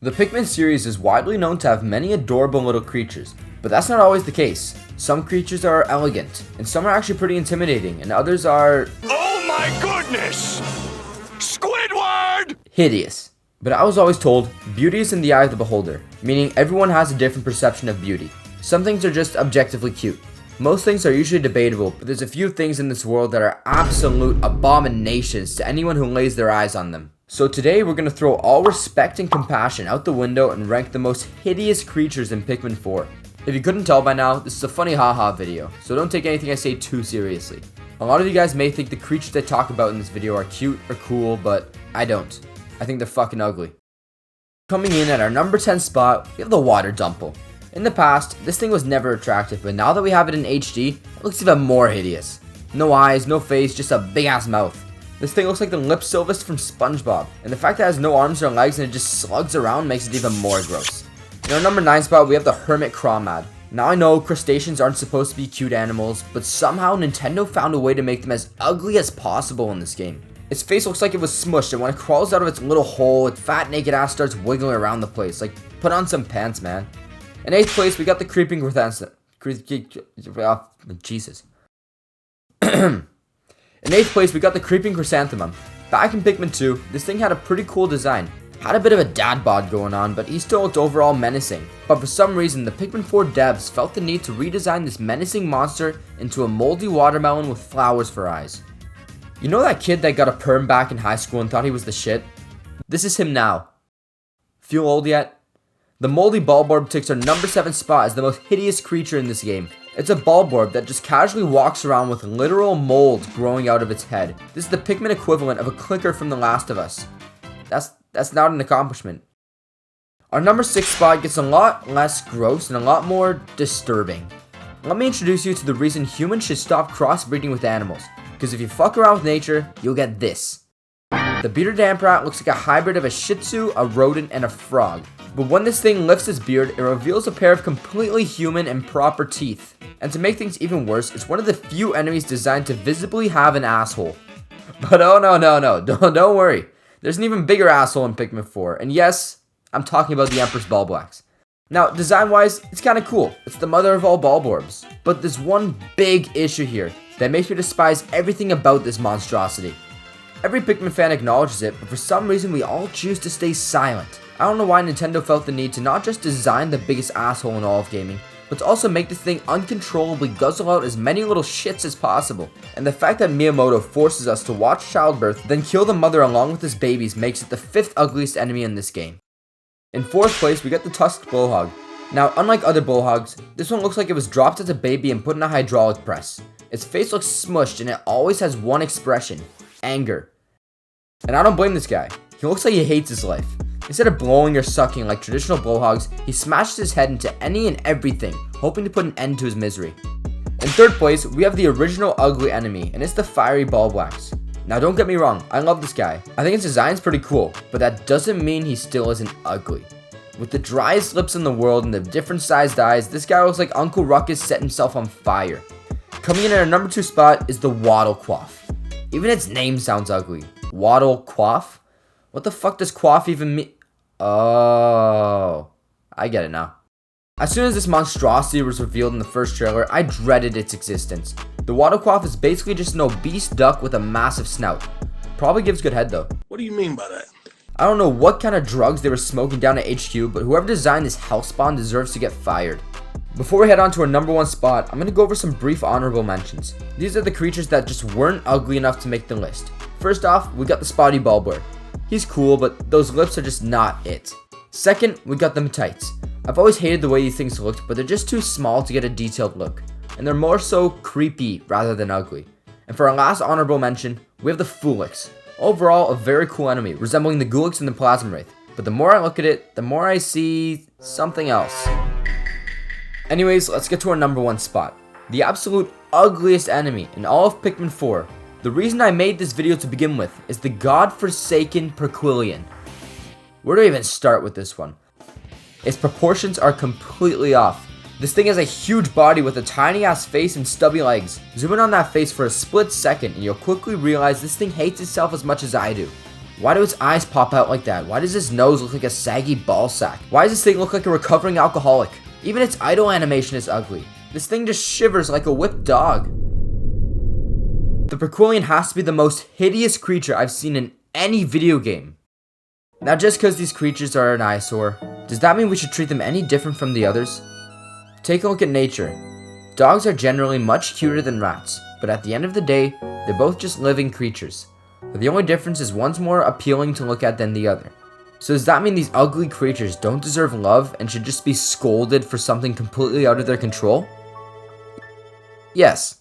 The Pikmin series is widely known to have many adorable little creatures, but that's not always the case. Some creatures are elegant, and some are actually pretty intimidating, and others are... Oh my goodness! Squidward! hideous. But I was always told, beauty is in the eye of the beholder, meaning everyone has a different perception of beauty. Some things are just objectively cute. Most things are usually debatable, but there's a few things in this world that are absolute abominations to anyone who lays their eyes on them. So today we're going to throw all respect and compassion out the window and rank the most hideous creatures in Pikmin 4. If you couldn't tell by now, this is a funny haha video, so don't take anything I say too seriously. A lot of you guys may think the creatures I talk about in this video are cute or cool, but I don't. I think they're fucking ugly. Coming in at our number 10 spot, we have the Water Dumple. In the past, this thing was never attractive, but now that we have it in HD, it looks even more hideous. No eyes, no face, just a big ass mouth. This thing looks like the lip Sylvest from SpongeBob, and the fact that it has no arms or legs and it just slugs around makes it even more gross. In our number 9 spot, we have the Hermit Crawmad. Now I know crustaceans aren't supposed to be cute animals, but somehow Nintendo found a way to make them as ugly as possible in this game. Its face looks like it was smushed, and when it crawls out of its little hole, its fat naked ass starts wiggling around the place. Like, put on some pants, man. In 8th place, we got the Creeping Chrysanthemum. Jesus. In 8th place, we got the Creeping Chrysanthemum. Back in Pikmin 2, this thing had a pretty cool design. Had a bit of a dad bod going on, but he still looked overall menacing. But for some reason, the Pikmin 4 devs felt the need to redesign this menacing monster into a moldy watermelon with flowers for eyes. You know that kid that got a perm back in high school and thought he was the shit? This is him now. Feel old yet? The moldy Bulborb takes our number 7 spot as the most hideous creature in this game. It's a Bulborb that just casually walks around with literal mold growing out of its head. This is the Pikmin equivalent of a clicker from The Last of Us. That's not an accomplishment. Our number 6 spot gets a lot less gross and a lot more disturbing. Let me introduce you to the reason humans should stop crossbreeding with animals. Because if you fuck around with nature, you'll get this. The bearded Damprat looks like a hybrid of a Shih Tzu, a rodent, and a frog. But when this thing lifts its beard, it reveals a pair of completely human and proper teeth. And to make things even worse, it's one of the few enemies designed to visibly have an asshole. But oh no, don't worry. There's an even bigger asshole in Pikmin 4, and yes, I'm talking about the Empress Bulbwax. Now, design-wise, it's kinda cool. It's the mother of all Bulborbs. But there's one big issue here that makes me despise everything about this monstrosity. Every Pikmin fan acknowledges it, but for some reason we all choose to stay silent. I don't know why Nintendo felt the need to not just design the biggest asshole in all of gaming, but to also make this thing uncontrollably guzzle out as many little shits as possible. And the fact that Miyamoto forces us to watch childbirth, then kill the mother along with his babies makes it the 5th ugliest enemy in this game. In 4th place, we got the Tusked Bullhog. Now, unlike other Bullhogs, this one looks like it was dropped as a baby and put in a hydraulic press. Its face looks smushed and it always has one expression: anger. And I don't blame this guy. He looks like he hates his life. Instead of blowing or sucking like traditional Bullhogs, he smashes his head into any and everything, hoping to put an end to his misery. In 3rd place, we have the original ugly enemy, and it's the Fiery Bulbwax. Now don't get me wrong, I love this guy. I think his design's pretty cool, but that doesn't mean he still isn't ugly. With the driest lips in the world and the different sized eyes, this guy looks like Uncle Ruckus set himself on fire. Coming in at our number 2 spot is the Waddlequaff. Even its name sounds ugly. Waddlequaff? What the fuck does quaff even mean? Oh, I get it now. As soon as this monstrosity was revealed in the first trailer, I dreaded its existence. The Waddlequaff is basically just an obese duck with a massive snout. Probably gives good head though. What do you mean by that? I don't know what kind of drugs they were smoking down at HQ, but whoever designed this hellspawn deserves to get fired. Before we head on to our number 1 spot, I'm going to go over some brief honorable mentions. These are the creatures that just weren't ugly enough to make the list. First off, we got the Spotty Bulborb. He's cool, but those lips are just not it. Second, we got the Metites. I've always hated the way these things looked, but they're just too small to get a detailed look. And they're more so creepy rather than ugly. And for our last honorable mention, we have the Foolix. Overall, a very cool enemy, resembling the Gulix and the Plasmawraith. But the more I look at it, the more I see something else. Anyways, let's get to our number 1 spot. The absolute ugliest enemy in all of Pikmin 4. The reason I made this video to begin with is the godforsaken Perquillian. Where do I even start with this one? Its proportions are completely off. This thing has a huge body with a tiny ass face and stubby legs. Zoom in on that face for a split second and you'll quickly realize this thing hates itself as much as I do. Why do its eyes pop out like that? Why does its nose look like a saggy ball sack? Why does this thing look like a recovering alcoholic? Even its idle animation is ugly. This thing just shivers like a whipped dog. The Perquillian has to be the most hideous creature I've seen in any video game. Now just because these creatures are an eyesore, does that mean we should treat them any different from the others? Take a look at nature. Dogs are generally much cuter than rats, but at the end of the day, they're both just living creatures. The only difference is one's more appealing to look at than the other. So does that mean these ugly creatures don't deserve love and should just be scolded for something completely out of their control? Yes.